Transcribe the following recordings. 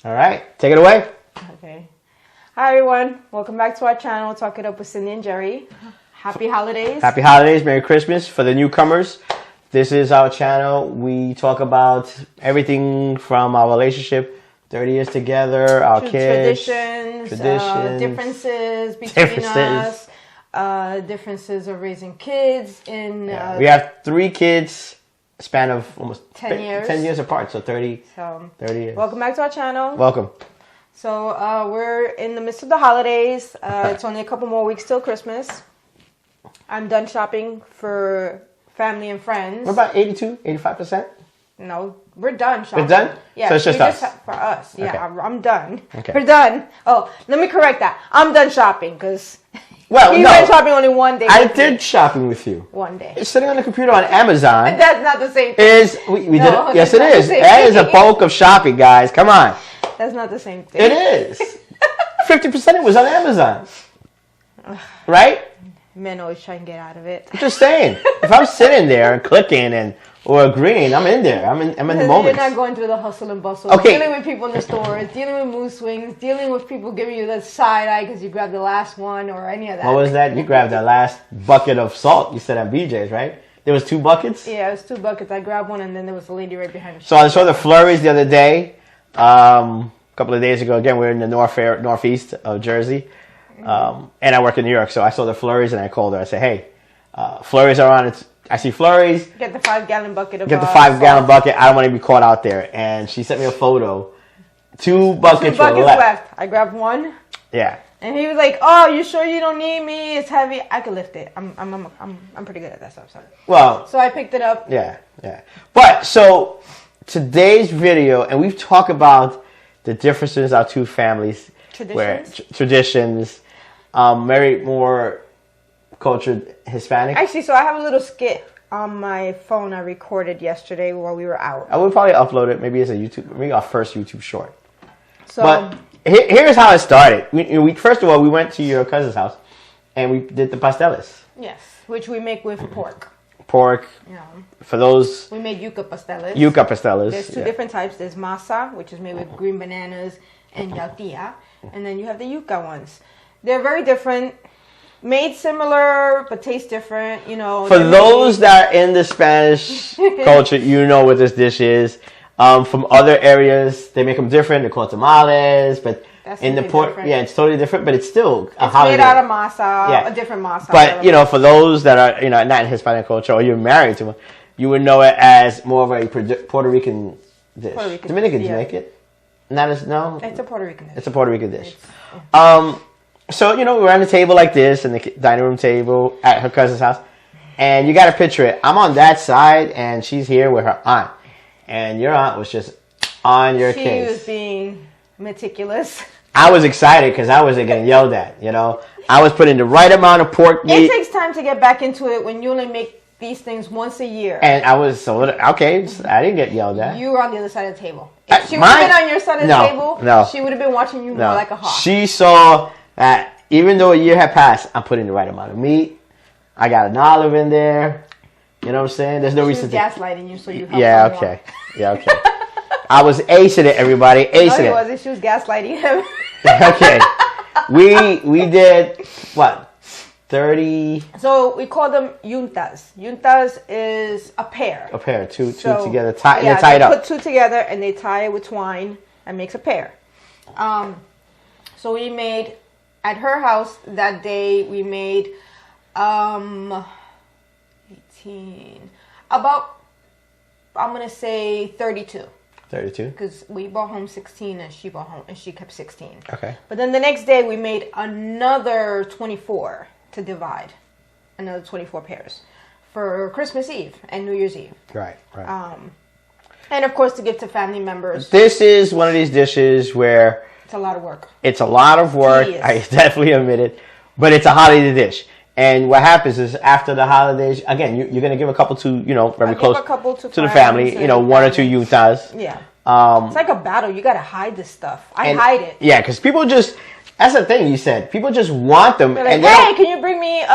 All right, take it away. Okay. Hi, everyone. Welcome back to our channel, Talk It Up with Cindy and Jerry. Happy holidays. Happy holidays. Merry Christmas. For the newcomers, this is our channel. We talk about everything from our relationship, 30 years together, our kids. Traditions, differences between us, differences of raising kids. We have 3 kids. Span of almost 10 years. 10 years apart, so 30 years. Welcome back to our channel. Welcome. So we're in the midst of the holidays. It's only a couple more weeks till Christmas. I'm done shopping for family and friends. We're about 82, 85%. No, we're done shopping. We're done? Yeah, so it's just us. For us. Yeah, Okay. I'm done. Okay. We're done. Oh, let me correct that. I'm done shopping because you no. went shopping only one day. I did shopping with you. One day. It's sitting on the computer on Amazon. That's not the same thing. We No, did. Yes, that's it not the is. same That is a thing. bulk of shopping, guys. Come on. That's not the same thing. It is. 50% of it was on Amazon. Right? Men always try and get out of it. I'm just saying. If I'm sitting there and clicking or agreeing, I'm in there. I'm in the moment. You're not going through the hustle and bustle. Okay. Dealing with people in the stores, dealing with mood swings, dealing with people giving you that side eye because you grabbed the last one or any of that. What was that? You grabbed that last bucket of salt you said at BJ's, right? There was 2 buckets? Yeah, it was 2 buckets. I grabbed one and then there was a lady right behind me. So I saw the flurries the other day. A couple of days ago. Again, we're in the northeast of Jersey. And I work in New York, so I saw the flurries and I called her. I said, hey, flurries are on. I see flurries. Get the 5-gallon bucket of Get the 5-gallon bucket. I don't want to be caught out there. And she sent me a photo. 2 buckets, 2 buckets left. I grabbed one. Yeah. And he was like, "Oh, you sure you don't need me? It's heavy. I could lift it. I'm pretty good at that stuff." Well. So I picked it up. Yeah. But so today's video, and we've talked about the differences our 2 families, traditions, very more cultured Hispanic. Actually, so I have a little skit on my phone I recorded yesterday while we were out. I would probably upload it. Maybe as a YouTube, maybe our first YouTube short. So, but here's how it started. We first of all, we went to your cousin's house, and we did the pasteles. Yes, which we make with pork. Pork. Yeah. For those. We made yuca pasteles. Yuca pasteles. There's 2 different types. There's masa, which is made with green bananas and yautía, and then you have the yuca ones. They're very different. Made similar, but taste different. You know. For those that are in the Spanish culture, you know what this dish is. From other areas, they make them different. They're called tamales, but that's in the port, it's totally different. But it's still a holiday. It's made out of masa, a different masa. But for those that are not in Hispanic culture or you're married to them, you would know it as more of a Puerto Rican dish. Dominicans make it. Not as no. It's a Puerto Rican dish. It's a Puerto Rican dish. So, we're on the table like this, in the dining room table at her cousin's house. And you got to picture it. I'm on that side, and she's here with her aunt. And your aunt was just on your case. She was being meticulous. I was excited because I wasn't getting yelled at, I was putting the right amount of pork meat. It takes time to get back into it when you only make these things once a year. And I was okay. I didn't get yelled at. You were on the other side of the table. If she would have been on your side of the table, she would have been watching you more like a hawk. She saw that even though a year had passed, I'm putting the right amount of meat. I got an olive in there. You know what I'm saying? There's no reason to gaslighting you, so you helped Yeah, okay. I was acing it, everybody. Acing it. No, he wasn't. She was gaslighting him. Okay. We did what? 30. So we call them yuntas. Yuntas is a pair. A pair, two together. They're tied up. Put 2 together and they tie it with twine and makes a pair. So we made at her house that day. We made 18. About I'm gonna say 32. 32. Because we brought home 16 and she brought home and she kept 16. Okay. But then the next day we made another 24 to divide, another 24 pairs for Christmas Eve and New Year's Eve. Right. And of course to give to family members. This is one of these dishes where it's a lot of work. It's a lot of work. I definitely admit it, but it's a holiday dish. And what happens is after the holidays, again, you're going to give a couple to, very close to the family, 1 or 2 yuntas. Yeah. It's like a battle. You got to hide this stuff. I hide it. Yeah, because people just, that's the thing you said. People just want them. They're like, hey, can you bring me 3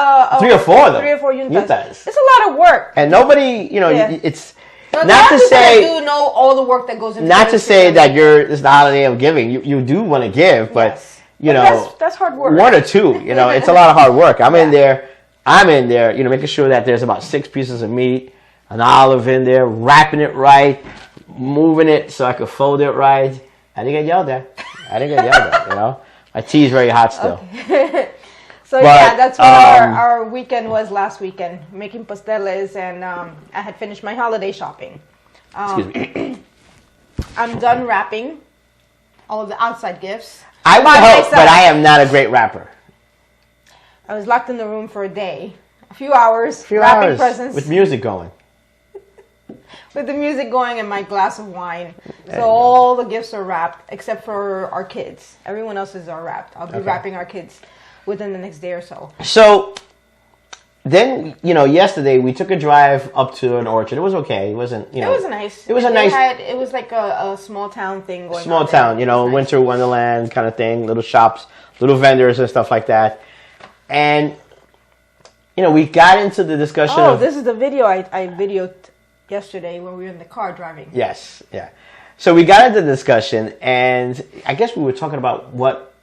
or 4 of them? 3 or 4 yuntas. It's a lot of work. And nobody, it's, No, not to say do know all the work that goes into. not to say that it's the holiday of giving. You do want to give, but Yes. you But know that's hard work. one or two. You know, it's a lot of hard work. I'm in there. You know, making sure that there's about 6 pieces of meat, an olive in there, wrapping it right, moving it so I could fold it right. I didn't get yelled at. You know, my tea is very hot still. Okay. So But, yeah, that's what our weekend was last weekend, making pasteles, and I had finished my holiday shopping. Excuse me. I'm done wrapping all of the outside gifts. I will by help, myself. but I am not a great rapper. I was locked in the room for a day, a few hours, wrapping presents with music going. with the music going and my glass of wine. So all the gifts are wrapped except for our kids. Everyone else's are wrapped. I'll be wrapping our kids within the next day or so. So then, you know, yesterday we took a drive up to an orchard. It was okay. It wasn't, you know. It was nice. It was a They nice it was like a small town thing going on. small there. town, you know, It was nice. winter wonderland kind of thing, little shops, little vendors and stuff like that. And, you know, we got into the discussion Oh, of... this is the video I videoed yesterday when we were in the car driving. Yes, yeah. So we got into the discussion, and I guess we were talking about what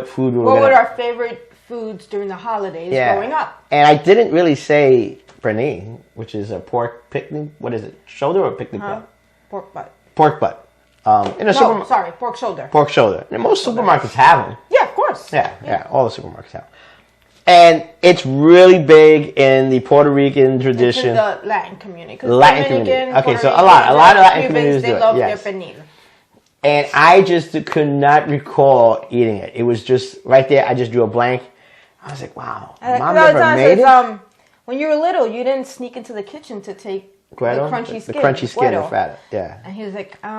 food we were What going were to... our favorite foods during the holidays growing up? And I didn't really say pernil, which is a pork picnic. What is it? Shoulder or picnic butt? Pork butt. Pork butt. In a No, sorry, pork shoulder. pork shoulder. And most supermarkets have them. Yeah, of course. Yeah, all the supermarkets have them. And it's really big in the Puerto Rican It's tradition. in the Latin community. 'Cause Latin Dominican, community. Okay, Puerto so a Rican, lot of Latin Cubans, communities do they it, love yes. their pernil. And I just could not recall eating it. It was just right there. I just drew a blank. I was like, wow, Mom never made it? When you were little, you didn't sneak into the kitchen to take Guedo? the crunchy skin. The crunchy skin Guedo. of fat. Yeah. And he was like, I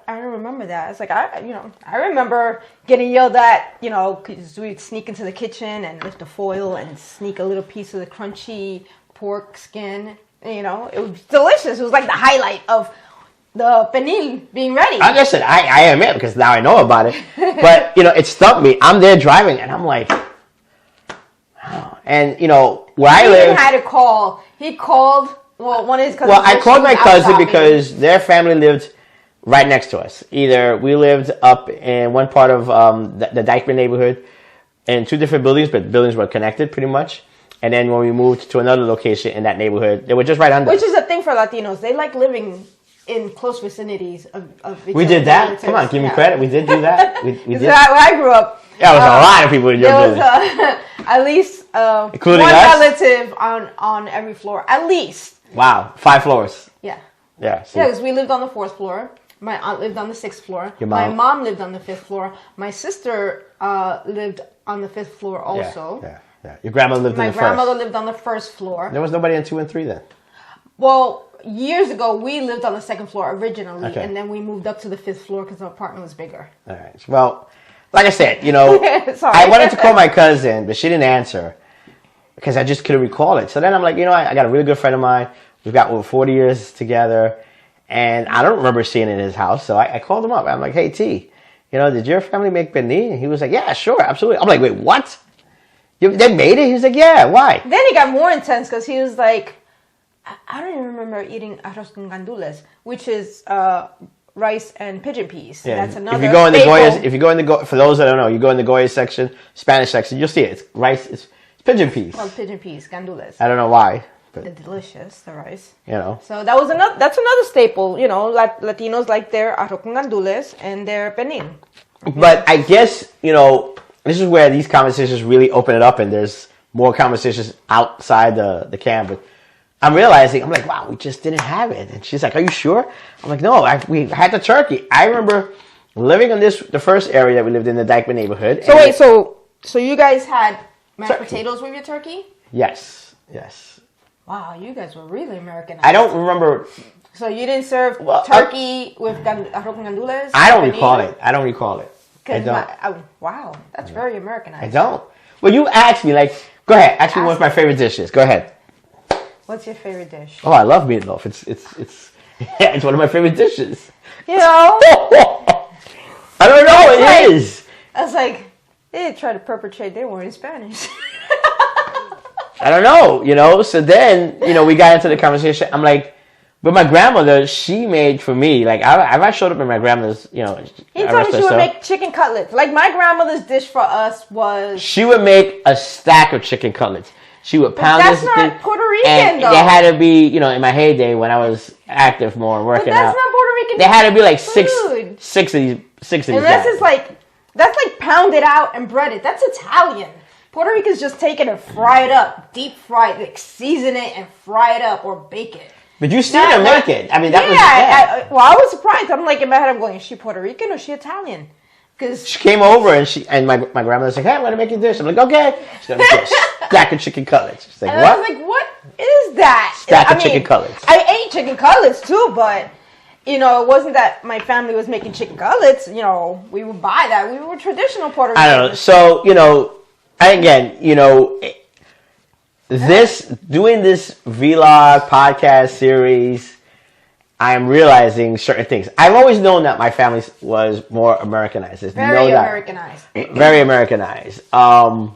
don't remember that. It's like, I remember getting yelled at, you know, because we'd sneak into the kitchen and lift the foil and sneak a little piece of the crunchy pork skin. You know, it was delicious. It was like the highlight of the pernil being ready. Like I said, I admit because now I know about it. But, you know, it stumped me. I'm there driving and I'm like, wow. And, you know, where I He live. even had to call. He called, well, one of his cousins. Well, I called my was out cousin shopping. because their family lived right next to us. Either we lived up in one part of the Dykeman neighborhood in 2 different buildings, but buildings were connected pretty much. And then when we moved to another location in that neighborhood, they were just right under. Which is a thing for Latinos. They like living in close vicinities of each We other. did that? Come on, give me Yeah. credit. We did do that. We did. When I grew up, Yeah, there was a lot of people in your there was building. at least Including one us? relative on every floor. At least. Wow, 5 floors. Yeah. Yeah. See. Yeah, because we lived on the 4th floor. My aunt lived on the 6th floor. Your My mom? mom lived on the 5th floor. My sister lived on the 5th floor also. Yeah. Your grandmother lived My in the grandmother first. lived on the 1st floor. There was nobody in 2 and 3 then. Well, years ago, we lived on the 2nd floor originally, Okay. and then we moved up to the 5th floor because the apartment was bigger. All right. Well, like I said, you know, Sorry. I wanted to call my cousin, but she didn't answer because I just couldn't recall it. So then I'm like, you know, I got a really good friend of mine. We've got over 40 years together, and I don't remember seeing it in his house. So I called him up. I'm like, hey, T, you know, did your family make pernil? And he was like, yeah, sure, absolutely. I'm like, wait, what? They made it? He was like, yeah, why? Then he got more intense because he was like, I don't even remember eating arroz con gandules, which is rice and pigeon peas. Yeah, That's another if you go in the staple. Goya's, if you go in the for those that don't know, you go in the Goya section, Spanish section, you'll see it. It's rice, it's pigeon peas. Called pigeon peas, gandules. I don't know why, but They're delicious, the rice. you know. So that was that's another staple. You know, Latinos like their arroz con gandules and their pernil. But I guess, you know, this is where these conversations really open it up, and there's more conversations outside the camp. But I'm realizing, I'm like, wow, we just didn't have it. And she's like, are you sure? I'm like, no, we had the turkey. I remember living in the first area that we lived in, the Dykeman neighborhood. So and wait, so you guys had mashed Turkey. potatoes with your turkey? Yes. Wow, you guys were really Americanized. I don't remember. So you didn't serve Well, turkey with arroz con gandules? I don't pernil? recall it. I don't recall it. I 'Cause don't. wow, that's very Americanized. I don't. Well, you asked me, like, go ahead. Ask me one of my favorite dishes. Go ahead. What's your favorite dish? Oh, I love meatloaf. It's yeah, it's one of my favorite dishes. You know, I don't know. It is. I was like, they tried to perpetrate. They were in Spanish. I don't know. You know. So then, you know, we got into the conversation. I'm like, But my grandmother, she made for me, like, I showed up at my grandmother's, you know, He told me she would make chicken cutlets. Like, my grandmother's dish for us was... She would make a stack of chicken cutlets. She would pound that's this not thing, Puerto Rican, and though. they had to be, you know, in my heyday when I was active more and working But that's out. not Puerto Rican. They had to be like food. six of these And guys. that's like pounded out and breaded. That's Italian. Puerto Rican's just take it and fry it up, deep fry it, like season it and fry it up or bake it. But you seen her make it. I mean, that was... Well, I was surprised. I'm like in my head, I'm going, is she Puerto Rican or is she Italian? Because she came over and my grandmother's like, hey, I'm going to make you this. I'm like, okay. She's going to make a stack of chicken cutlets. She's like, and what? I was like, what is that? Stack of chicken cutlets. I ate chicken cutlets too, but... You know, it wasn't that my family was making chicken cutlets. You know, we would buy that. We were traditional Puerto Ricans. I don't know. So, you know, again, you know, doing this vlog podcast series, I'm realizing certain things. I've always known that my family was more Americanized. There's Very no doubt. Americanized. Very Americanized. But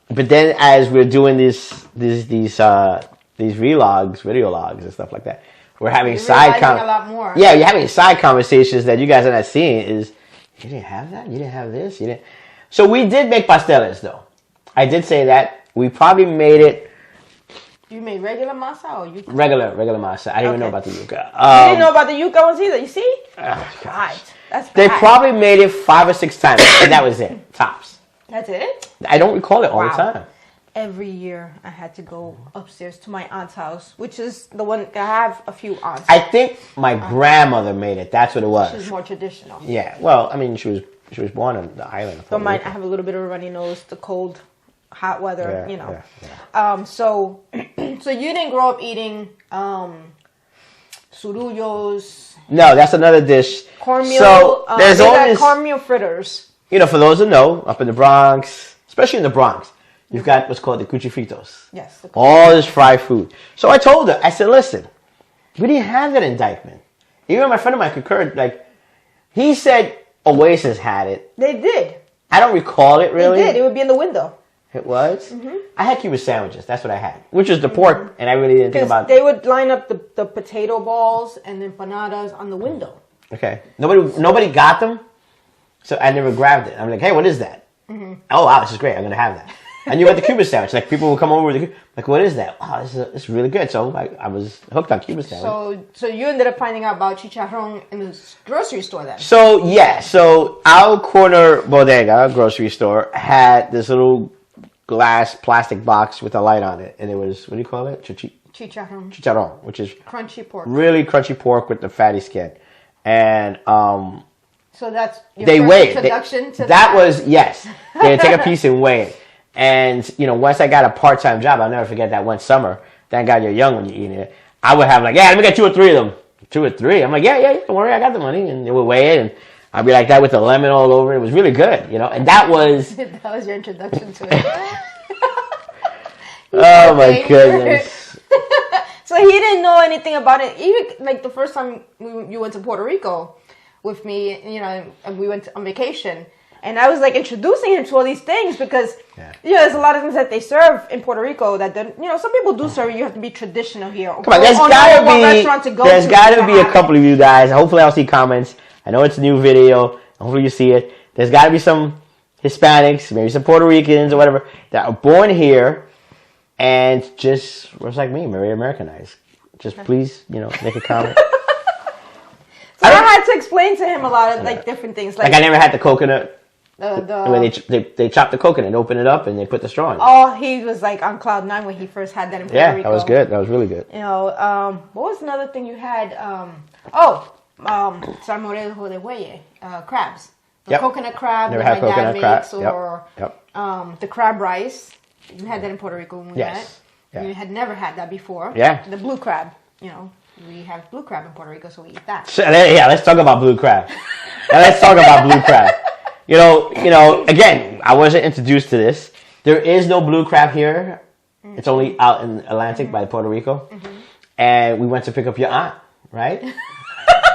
then as we're doing these vlogs, video logs and stuff like that, we're having You're side realizing a lot more. Yeah, you're having side conversations that you guys are not seeing. Is you didn't have that? You didn't have this? You didn't. So we did make pasteles, though. I did say that we probably made it. You made regular masa or yuca? Regular masa. I didn't even know about the yuca. You didn't know about the yuca ones either. You see? God, that's bad. They probably made it 5 or 6 times, and that was it. Tops. That's it? I don't recall it all the time. Every year I had to go upstairs to my aunt's house, which is the one I have a few aunts. I think my grandmother made it. That's what it was. She's more traditional. Yeah. Well, I mean, she was born on the island. But mine, I have a little bit of a runny nose, the cold, hot weather, Yeah, you know. yeah. So you didn't grow up eating surullos. No, that's another dish. Cornmeal. So there's always cornmeal fritters. You know, for those who know, up in the Bronx, especially in the Bronx, you've got what's called the cuchifritos. Yes. All this fried food. So I told her, I said, listen, we didn't have that in Dykeman. Even my friend of mine concurred, like, he said Oasis had it. They did. I don't recall it really. They did. It would be in the window. It was? Mm-hmm. I had Cuban sandwiches. That's what I had. Which is the pork, and I really didn't think about it. They would line up the potato balls and empanadas on the window. Okay. Nobody got them, so I never grabbed it. I'm like, hey, what is that? Mm-hmm. Oh, wow, this is great. I'm going to have that. I knew about the Cuban sandwich. Like, people would come over with like, what is that? Wow, this is really good. So I was hooked on Cuban sandwich. So you ended up finding out about chicharrón in the grocery store then? So, yeah. So our corner bodega, grocery store, had this little glass plastic box with a light on it. And it was, what do you call it? Chicharrón. Chicharrón, which is crunchy pork. Really crunchy pork with the fatty skin. And so that's your they first weighed introduction to that was, yes. They would take a piece and weigh it. And, you know, once I got a part-time job, I'll never forget that one summer. Thank God you're young when you're eating it. I would have like, yeah, let me get 2 or 3 of them. 2 or 3. I'm like, yeah, don't worry, I got the money. And they would weigh it, and I'd be like that with the lemon all over it. It was really good, you know. And that was... that was your introduction to it. Oh, my goodness. So he didn't know anything about it. Even, like, the first time you went to Puerto Rico with me, you know, and we went on vacation. And I was like introducing him to all these things because, you know, there's a lot of things that they serve in Puerto Rico that, you know, some people do serve. You have to be traditional here. Come on, there's got to be a couple of you guys. Hopefully I'll see comments. I know it's a new video. Hopefully you see it. There's got to be some Hispanics, maybe some Puerto Ricans or whatever, that are born here and just, like me, very Americanized. Just please, you know, make a comment. So I had to explain to him a lot of, like, different things. Like I never had the coconut. When they chop the coconut, open it up, and they put the straw in. Oh, he was like on cloud 9 when he first had that in Puerto Rico. Yeah, that was good. That was really good. You know, what was another thing you had? Salmorejo de buey, crabs. The coconut crab never that had my dad makes, crab. or the crab rice. You had that in Puerto Rico when we met. Yeah. You had never had that before. Yeah. The blue crab, you know. We have blue crab in Puerto Rico, so we eat that. So, yeah, let's talk about blue crab. You know, again, I wasn't introduced to this. There is no blue crab here. Mm-hmm. It's only out in Atlantic by Puerto Rico. Mm-hmm. And we went to pick up your aunt, right?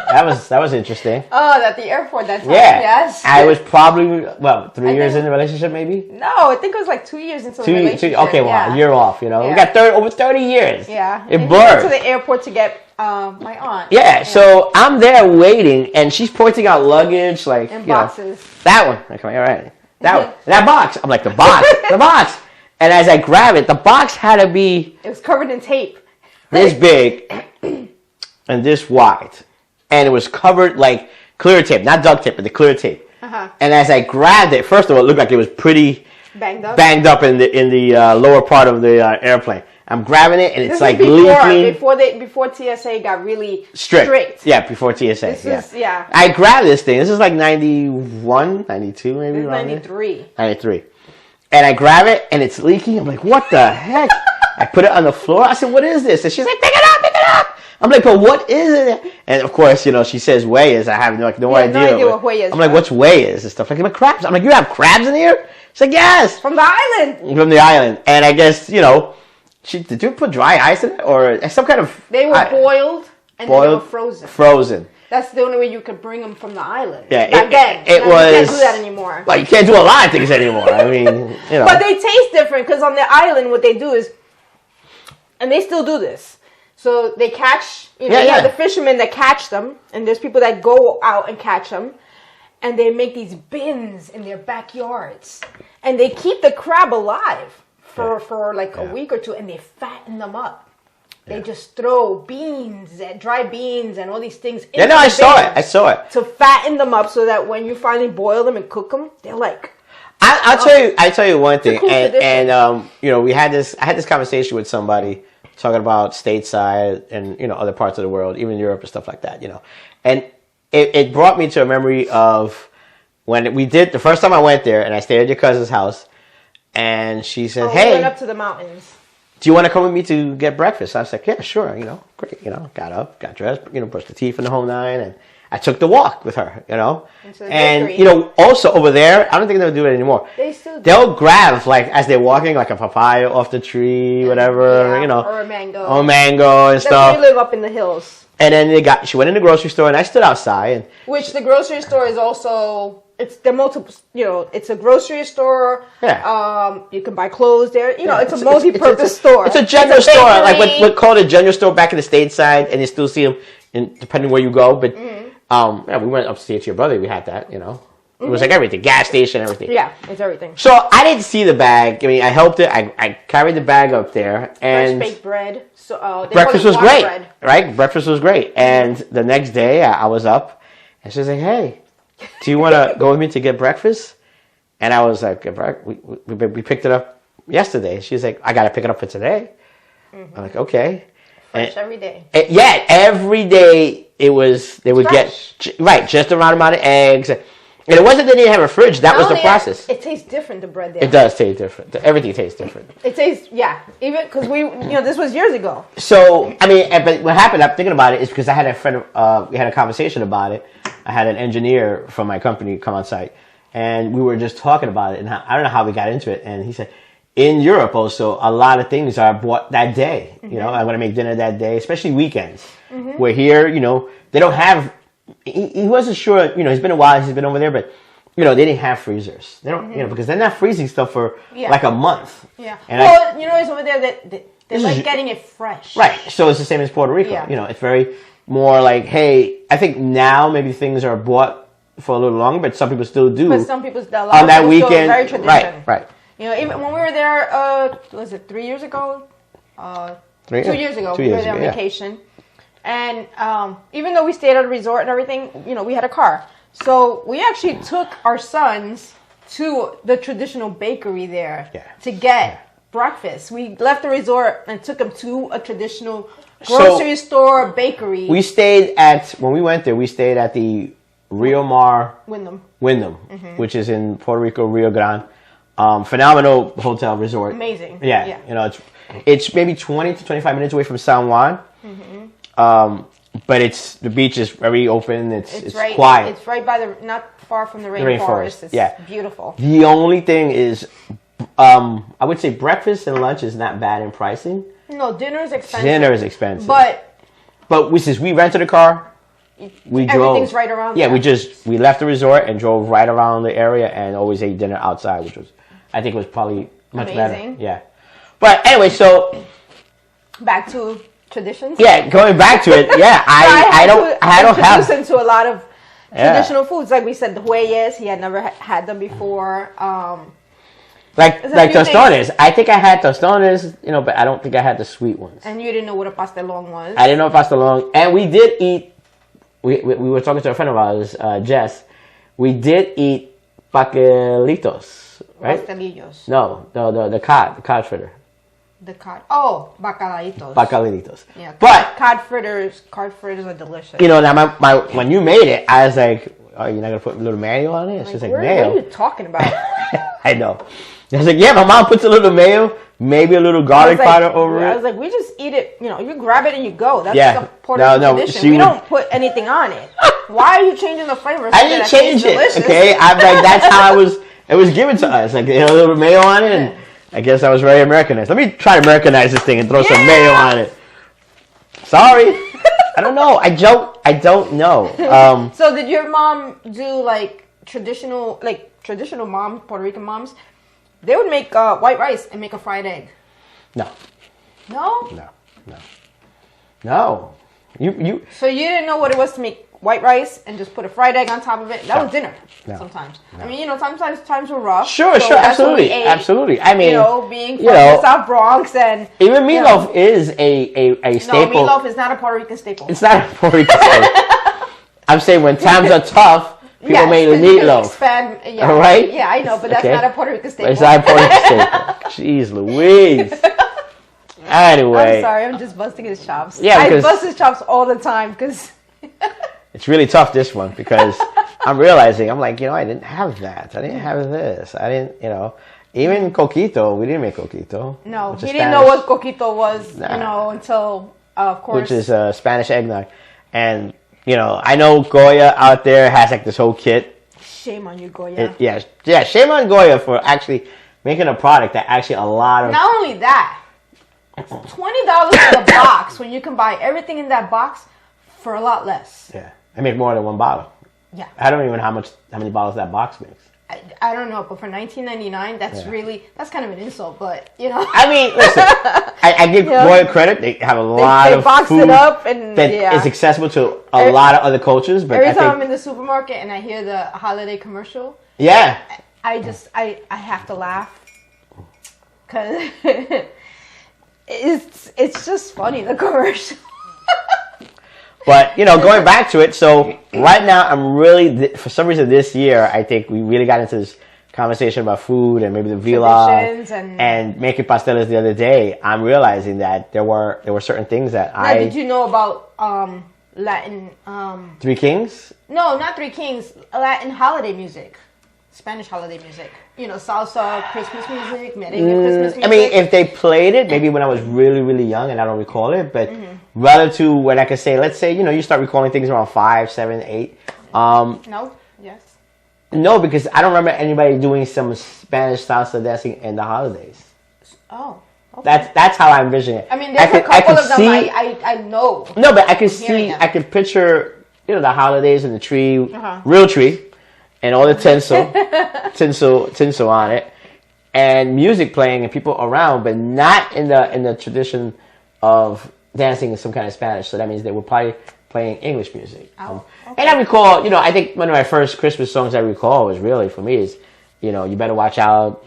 that was interesting. Oh, at the airport that time. Yeah. Yes. I was probably 3 years in the relationship, maybe. No, I think it was like 2 years into the relationship. Okay, well, yeah. a year off. You know, we Yeah. got over 30 years. Yeah. It And he blurred. went to the airport to get my aunt. Yeah, so I'm there waiting, and she's pointing out luggage, like, And you know, boxes. that one. Okay, all right. That one. That box. I'm like, the box. The box. And as I grab it, the box had to be It was covered in tape. this big and this wide. And it was covered like clear tape, not duct tape, but the clear tape. Uh-huh. And as I grabbed it, first of all, it looked like it was pretty Banged up. in the lower part of the airplane. I'm grabbing it, and it's This like is leaking. before TSA got really Strict. Yeah, before TSA. This is, yeah. I grabbed this thing. This is like 91, 92 maybe. This is around there. 93. 93. And I grab it, and it's leaking. I'm like, what the heck? I put it on the floor. I said, what is this? And she's like, pick it up. I'm like, but what is it? And of course, you know, she says Weyes. I have no idea. No idea what Weyes is. I'm like, what's Weyes and stuff? Like, I'm like, crabs. I'm like, you have crabs in here? She's like, yes. From the island. From the island. And I guess, you know, did you put dry ice in it? Or some kind of... They were boiled and then they were frozen. Frozen. That's the only way you could bring them from the island. Yeah, Back then. It Now, was... You can't do that anymore. Well, you can't do a lot of things anymore. I mean, you know. But they taste different because on the island, what they do is, and they still do this. So they catch, you have the fishermen that catch them, and there's people that go out and catch them, and they make these bins in their backyards, and they keep the crab alive for like a week or two, and they fatten them up. They just throw beans, dry beans, and all these things. Yeah, no, I saw it. To fatten them up so that when you finally boil them and cook them, they're like. I'll tell you one thing, cool and you know, I had this conversation with somebody talking about stateside and, you know, other parts of the world, even Europe and stuff like that, you know, and it brought me to a memory of when the first time I went there, and I stayed at your cousin's house, and she said, "Hey, we went up to the mountains. Do you want to come with me to get breakfast?" I was like, "Yeah, sure." You know, great. You know, got up, got dressed, you know, brushed the teeth and the whole nine, and I took the walk with her, you know. And you know, also over there, I don't think they'll do it anymore. They still do. They'll grab, like, as they're walking, like a papaya off the tree, whatever, you know. Or a mango. Or mango and stuff. We live up in the hills. And then she went in the grocery store, and I stood outside. And which the grocery store is also, it's the multiple, you know, it's a grocery store. Yeah. You can buy clothes there. You know, it's a multi-purpose store. It's a general store, like what called a general store back in the stateside, and you still see them depending where you go. But yeah, we went upstairs to your brother. We had that, you know. It was like everything, gas station, everything. Yeah, it's everything. So I didn't see the bag. I mean, I helped it. I carried the bag up there, and fresh baked bread. So breakfast was great, right? Breakfast was great. And the next day, I was up, and she was like, "Hey, do you want to go with me to get breakfast?" And I was like, "We picked it up yesterday." She's like, "I got to pick it up for today." I'm like, "Okay." Fresh every day. Yeah, every day they would fresh. get just the right amount of eggs. And it wasn't that they didn't have a fridge. That was the process. It tastes different, the bread there. It does taste different. Everything tastes different. It tastes, yeah. Even because this was years ago. So, I mean, but what happened, I'm thinking about it, is because I had a friend, we had a conversation about it. I had an engineer from my company come on site, and we were just talking about it, and I don't know how we got into it, and he said, in Europe also, a lot of things are bought that day. You know, I'm going to make dinner that day, especially weekends. Where here, you know, they don't have... He wasn't sure, you know, it's been a while he's been over there, but, you know, they didn't have freezers. They don't, you know, because they're not freezing stuff for like a month. Yeah. And you know, it's over there that they like getting it fresh. Right. So it's the same as Puerto Rico. Yeah. You know, it's very more like, hey, I think now maybe things are bought for a little longer, but some people still do. But some people, on that weekend, very tradition. Right. You know, even when we were there, was it 3 years ago? 2 years ago, we were there on vacation. And even though we stayed at a resort and everything, you know, we had a car. So we actually took our sons to the traditional bakery there to get breakfast. We left the resort and took them to a traditional grocery store bakery. We stayed when we went there, we stayed at the Rio Mar Wyndham, which is in Puerto Rico, Rio Grande. Phenomenal hotel resort. Amazing. Yeah. You know, it's maybe 20 to 25 minutes away from San Juan. But the beach is very open. It's quiet. It's right by not far from the rainforest. It's beautiful. The only thing is, I would say breakfast and lunch is not bad in pricing. No, dinner is expensive. But since we rented a car, we drove. Everything's right around Yeah, there. we left the resort and drove right around the area and always ate dinner outside, which was, I think, was probably much Amazing. better. Yeah. But anyway, so Back to traditions. yeah, going back to it, yeah, I don't have introduce him to a lot of Yeah. traditional foods. Like we said, the hueyes, he had never had them before. like There's a like few tostones. I think I had tostones, but I don't think I had the sweet ones. And you didn't know what a pastelón was. I didn't know pastelón, and we did eat. We were talking to a friend of ours, Jess. We did eat pastelitos, right? Pastelillos. No, the cod fritter, The cod. Oh, bacalaitos. pastelitos. Yeah. But cod fritters are delicious. now my when you made it, I was like, "Oh, you're not gonna put a little mayo on it?" She's like, what "Mayo." are you talking about? I know. I was like, "Yeah, my mom puts a little mayo, maybe a little garlic powder over I it." was like, we just eat it. You grab it and you go. That's Yeah. like a Puerto Rican tradition. We don't put anything on it. Why are you changing the flavor? I didn't change it. Okay, I'm like, that's how it was given to us. Like, a little mayo on it, and I guess I was very Americanized. Let me try to Americanize this thing and throw some mayo on it. Sorry, I don't know. I don't know. So did your mom do like traditional mom, Puerto Rican moms? They would make white rice and make a fried egg. No, No? no. You. So you didn't know what it was to make white rice and just put a fried egg on top of it? That was dinner. No. Sometimes. I mean, sometimes times were rough. Sure, so sure, that's what we absolutely, ate. absolutely. I mean, Being from the South Bronx and even meatloaf is a staple. No, meatloaf is not a Puerto Rican staple. It's not a Puerto Rican staple. I'm saying when times are tough, people make meatloaf. Expand, yeah. All right? Yeah, I know, but that's Okay. not a Puerto Rican staple. It's not a Puerto Rican staple. Jeez Louise. Anyway. I'm sorry, I'm just busting his chops. Yeah, I because- bust his chops all the time because It's really tough, this one, because I'm realizing, I'm like, I didn't have that. I didn't have this. I didn't, even coquito, we didn't make coquito. no, which he is didn't know Spanish, what coquito was, Nah. until of course. which is Spanish eggnog. And, I know Goya out there has like this whole kit. Shame on you, Goya. Yeah, shame on Goya for actually making a product that actually a lot of... Not only that, $20 for the box when you can buy everything in that box for a lot less. Yeah, I make more than one bottle. Yeah. I don't even know how many bottles that box makes. I don't know, but for $19.99, that's kind of an insult, but I mean, listen, I give Goya credit. They have a lot they of boxed food it up and that is accessible to a lot of other cultures. But every I time think, I'm in the supermarket and I hear the holiday commercial, yeah, I have to laugh because it's just funny, the commercial. but going back to it. So right now, I'm really, for some reason this year, I think we really got into this conversation about food and maybe the vlog Traditions and making pasteles the other day. I'm realizing that there were certain things that Now, did you know about Latin? Three Kings. No, not Three Kings. Latin holiday music, Spanish holiday music. Salsa, Christmas music, merengue, Christmas music. I mean, if they played it, maybe when I was really, really young and I don't recall it, but relative to when I could say, let's say, you start recalling things around 5, 7, 8. No. Yes. No, because I don't remember anybody doing some Spanish salsa dancing in the holidays. Oh. Okay. That's how I envision it. I mean, there's a couple of them I know. No, but I can hearing see, them. I can picture, the holidays and the tree, real tree, and all the tinsel on it, and music playing and people around, but not in the tradition of dancing in some kind of Spanish. So that means they were probably playing English music. Okay. And I recall, I think one of my first Christmas songs I recall was really, for me, is, you better watch out,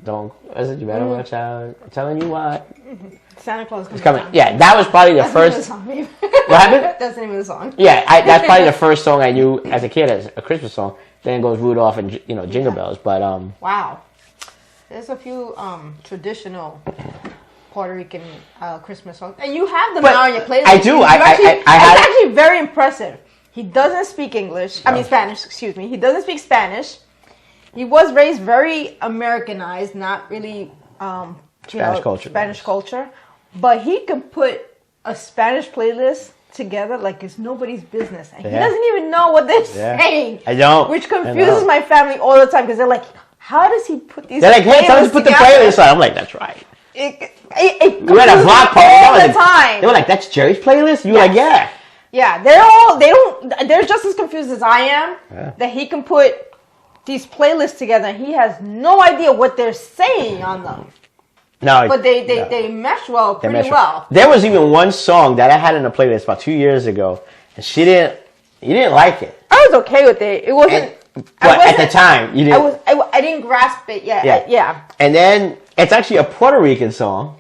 don't, what is it? You better watch out. I'm telling you what. Santa Claus It's coming. Yeah, that was probably the first. What happened? That's the name of the song. Yeah, that's probably the first song I knew as a kid as a Christmas song. Then goes Rudolph and Jingle Bells. But Wow. There's a few traditional Puerto Rican Christmas songs, and you have them But now on your playlist. I do. It's I actually very impressive. He doesn't speak English. I mean Spanish. Excuse me. He doesn't speak Spanish. He was raised very Americanized, not really Spanish culture. But he can put a Spanish playlist together like it's nobody's business, and he doesn't even know what they're saying. I don't. Which confuses my family all the time because they're like, "How does he put these?" They're like, "Hey, tell us to put the playlist on." I'm like, "That's right." It We had a block party all all the time. They were like, "That's Jerry's playlist." You were like, "Yeah." Yeah, they're just as confused as I am that he can put these playlists together and he has no idea what they're saying on them. No, but they mesh well, pretty well. There was even one song that I had in a playlist about 2 years ago, and you didn't like it. I was okay with it. It wasn't. But at the time, you didn't. I didn't grasp it yet. Yeah. And then it's actually a Puerto Rican song.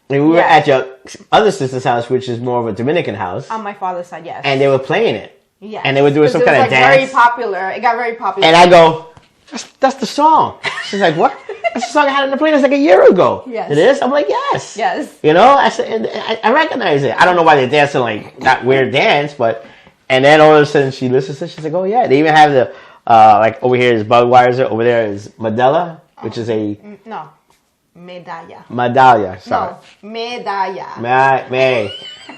And we were at your other sister's house, which is more of a Dominican house. On my father's side, yes. And they were playing it. Yeah. And they were doing some kind of dance. Very popular. It got very popular. And I go, that's the song. She's like, what? That's the song I had in the playlist like a year ago. Yes. It is? I'm like, yes. Yes. You know, I said, I recognize it. I don't know why they're dancing like that weird dance, but, and then all of a sudden she listens to it. She's like, oh yeah. They even have the, like over here is Budweiser. Over there is Modelo, which is a. No. Medalla. Sorry. No, medalla.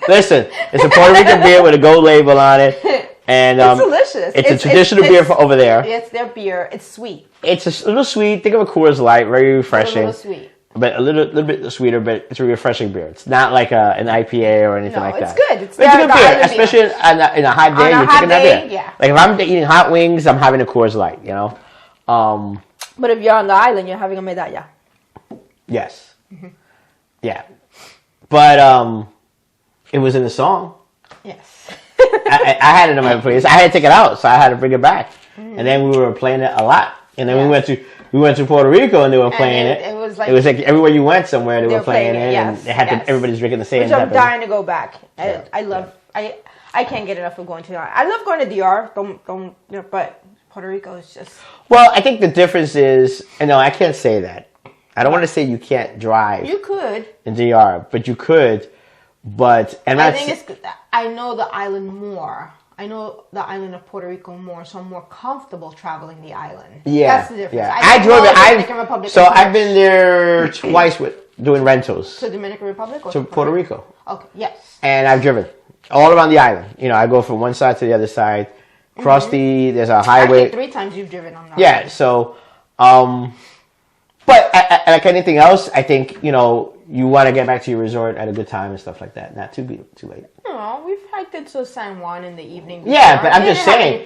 Listen, it's a Puerto Rican beer with a gold label on it. And it's delicious. It's a traditional beer for over there. It's their beer. It's sweet. It's a little sweet. Think of a Coors Light, very refreshing. It's a little sweet. But a little bit sweeter, but it's a refreshing beer. It's not like an IPA or anything like that. It's good. It's a good beer, especially in a hot day. You're taking that beer. Yeah. Like if I'm eating hot wings, I'm having a Coors Light, you know? But if you're on the island, you're having a medalla. Yes. Mm-hmm. Yeah. But it was in the song. Yes. I had it in my playlist. I had to take it out, so I had to bring it back. And then we were playing it a lot. And then we went to Puerto Rico and they were playing it. It was like everywhere you went somewhere they were playing it. Yes, and they had everybody's drinking the same. Which I'm dying to go back. I love. I can't get enough of going to DR. I love going to DR. But Puerto Rico is just. Well, I think the difference is, and no, I can't say that. I don't want to say you can't drive. You could. In DR, but you could. But I think I know the island more. I know the island of Puerto Rico more, so I'm more comfortable traveling the island. Yeah, that's the difference. Yeah. I drove it. I've been there twice with doing rentals. To Dominican Republic or to Puerto Rico? Okay, yes. And I've driven all around the island. You know, I go from one side to the other side. Cross there's a highway. Actually, 3 times you've driven on that. Yeah. So, but like anything else, I think you want to get back to your resort at a good time and stuff like that. Not too late. No, we've hiked it to San Juan in the evening. Yeah, but I'm just saying.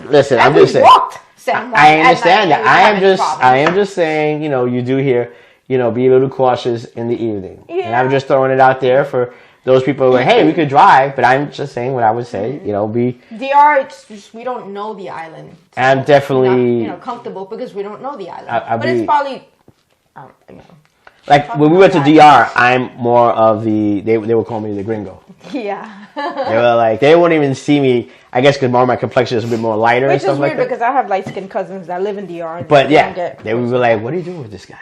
Listen, I'm just saying. Walked San Juan. I understand that. I am just saying. You do here. Be a little cautious in the evening. Yeah. And I'm just throwing it out there for those people who are like, hey, we could drive, but I'm just saying what I would say. Be. DR, it's just, we don't know the island. So I'm definitely not, comfortable because we don't know the island. But it's probably. Like when we went to DR, I'm more of the they would call me the gringo. Yeah. They were like they wouldn't even see me. I guess because more of my complexion is a bit more lighter. Which and stuff is weird like that. because I have light skinned cousins that live in DR. But yeah, they would be like, "What are you doing with this guy?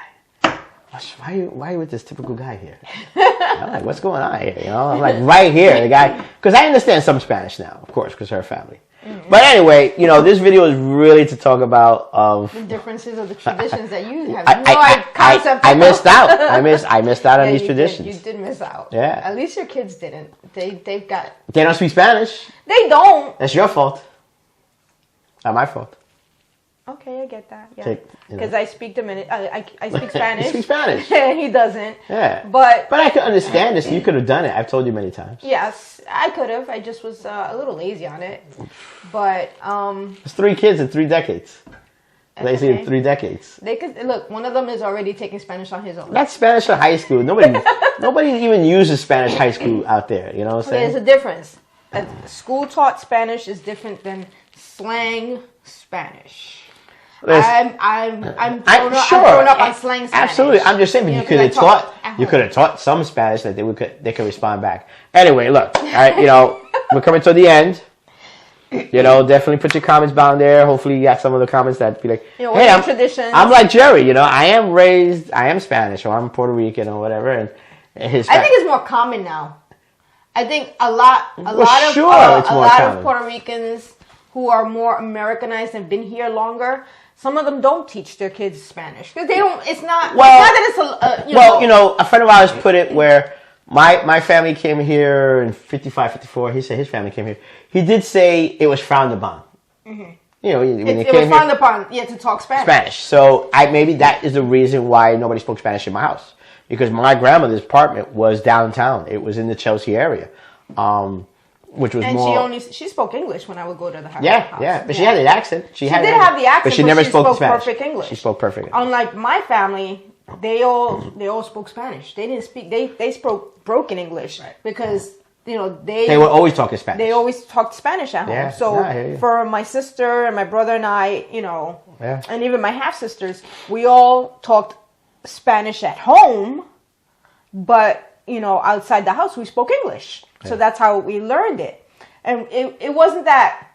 Why are you with this typical guy here?" I'm like, "What's going on here?" I'm like, right here, the guy. Because I understand some Spanish now, of course, because her family. Mm-hmm. But anyway, this video is really to talk about the differences of the traditions that you have. I missed out. I missed out on these traditions. You did miss out. Yeah. At least your kids didn't. They've got. They don't speak Spanish. They don't. That's your fault. Not my fault. Okay, I get that. Yeah. Because I speak Dominican. I speak Spanish. You speak Spanish. And he doesn't. Yeah. But I could understand this. You could have done it. I've told you many times. Yes, I could have. I just was a little lazy on it. But it's 3 kids in 3 decades. Lazy in 3 decades. They could look. One of them is already taking Spanish on his own. That's Spanish in high school. Nobody even uses Spanish high school out there. You know what I'm saying? There's a difference. School taught Spanish is different than slang Spanish. I'm grown up on slang Spanish. Absolutely, I'm just saying, but you could have taught some Spanish that they could respond back. Anyway, look, all right, we're coming to the end. Definitely put your comments down there. Hopefully, you got some of the comments that be like, "Hey, I'm like Jerry. I am Spanish, or I'm Puerto Rican, or whatever." And I think it's more common now. I think a lot of Puerto Ricans who are more Americanized and been here longer. Some of them don't teach their kids Spanish because they don't. It's not. Well, it's not that it's a friend of ours put it where my family came here in 55, 54. He said his family came here. He did say it was frowned upon. Mm-hmm. It was frowned upon. Yeah, to talk Spanish. So maybe that is the reason why nobody spoke Spanish in my house because my grandmother's apartment was downtown. It was in the Chelsea area. which was And more. she spoke English when I would go to the house. Yeah, but she had an accent. She did have the accent, but she never spoke Spanish. perfect English. She spoke perfect English. Unlike my family, they all spoke Spanish. They didn't speak. They spoke broken English because they were always talking Spanish. They always talked Spanish at home. Yeah, So I hear you. for my sister and my brother and I, Yeah. and even my half sisters, we all talked Spanish at home, but outside the house we spoke English. So that's how we learned it. And it wasn't that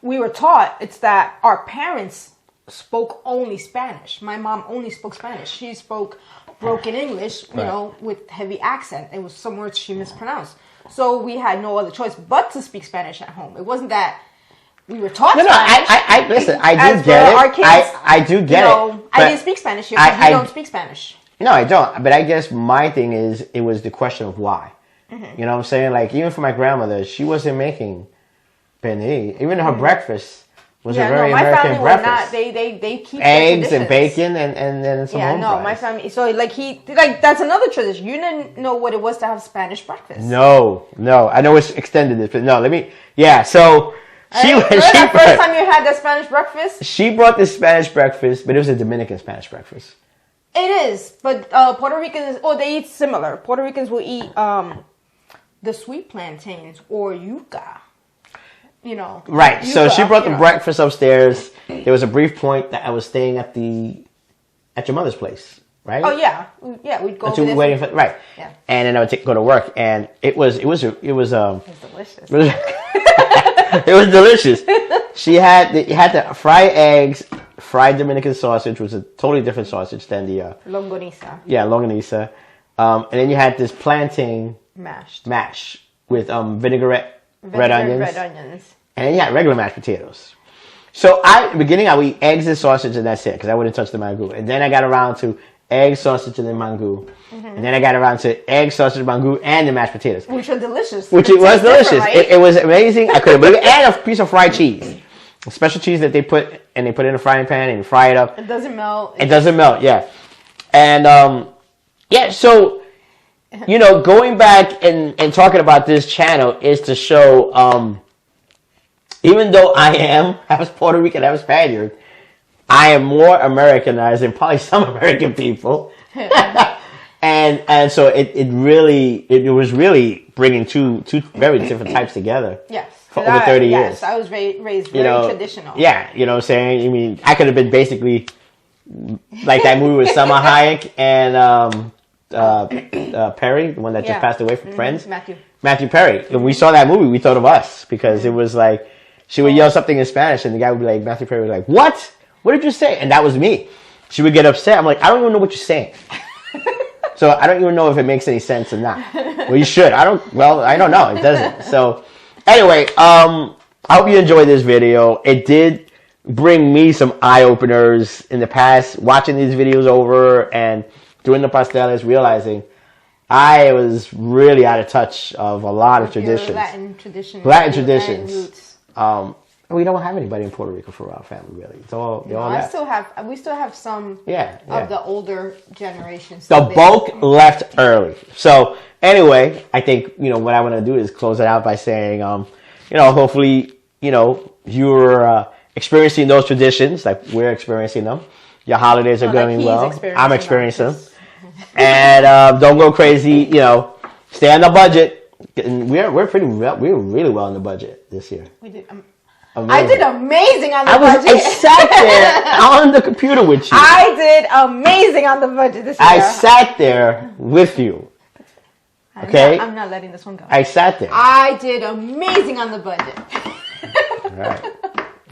we were taught, it's that our parents spoke only Spanish. My mom only spoke Spanish. She spoke broken English, with heavy accent. It was some words she mispronounced. So we had no other choice but to speak Spanish at home. It wasn't that we were taught No, Spanish. I listen. I As do get for it. our kids, I do get it. I didn't speak Spanish here because we don't speak Spanish. No, I don't. But I guess my thing is, it was the question of why. Mm-hmm. You know what I'm saying? Like, even for my grandmother, she wasn't making penne. Even her breakfast was a very my American family breakfast. Were not. They keep eggs their and traditions. bacon and then some home no, fries. my family. So that's another tradition. You didn't know what it was to have Spanish breakfast. No. I know it's extended this, but no. Yeah. So she Right? Remember the first time you had that Spanish breakfast? she brought the Spanish breakfast, but it was a Dominican Spanish breakfast. It is, but Puerto Ricans, they eat similar. Puerto Ricans will eat the sweet plantains or yuca. Right. So yuca, she brought the breakfast upstairs. There was a brief point that I was staying at your mother's place, right? Oh yeah, we'd go. That's what we were waiting for, right? Yeah. And then I would go to work, and it was It's delicious. it was delicious. She had the fried eggs, fried Dominican sausage, which was a totally different sausage than the Longaniza longaniza, and then you had this plantain mash with vinaigrette, red onions, and then you had regular mashed potatoes. So at the beginning I would eat eggs and sausage, and that's it, because I wouldn't touch the mango. And then I got around to egg, sausage, and then mango. And then I got around to egg, sausage, mango, and the mashed potatoes. which are delicious. Which it was delicious. Right? It was amazing. I couldn't believe it. And a piece of fried cheese. A special cheese that they put in a frying pan and fry it up. It doesn't melt. It doesn't melt, yeah. And, so, going back and talking about this channel is to show, even though I am half Puerto Rican, half Spaniard, I am more Americanized than probably some American people. and so it was really bringing two very different types together. Yes. For over 30 years. Yes, I was raised very traditional. Yeah, you know what I'm saying? I mean, I could have been basically like that movie with Salma Hayek and Perry, the one that just passed away from Friends. Matthew Perry. When we saw that movie, we thought of us, because it was like, she would yell something in Spanish and the guy would be like, Matthew Perry was like, what? What did you say? And that was me. She would get upset. I'm like, I don't even know what you're saying. So I don't even know if it makes any sense or not. Well, you should. I don't know. It doesn't. So anyway, I hope you enjoyed this video. It did bring me some eye-openers in the past, watching these videos over and doing the pasteles, realizing I was really out of touch of a lot of traditions. Latin traditions. Latin traditions. We don't have anybody in Puerto Rico for our family, really. It's all they all left. We still have some of the older generations. The bulk left early. So anyway, I think what I want to do is close it out by saying, hopefully you're experiencing those traditions like we're experiencing them. Your holidays are going well. I'm experiencing them, and don't go crazy. Stay on the budget. And we're really well on the budget this year. We did. Amazing. I did amazing on the budget. I sat there on the computer with you. I did amazing on the budget this year. I sat there with you. Okay? I'm not letting this one go. I sat there. I did amazing on the budget.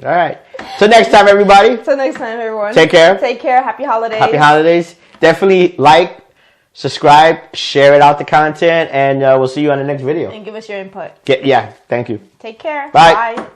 All right. Till next time, everybody. Till next time, everyone. Take care. Take care. Happy holidays. Happy holidays. Definitely like, subscribe, share it out, the content, and we'll see you on the next video. And give us your input. Thank you. Take care. Bye. Bye.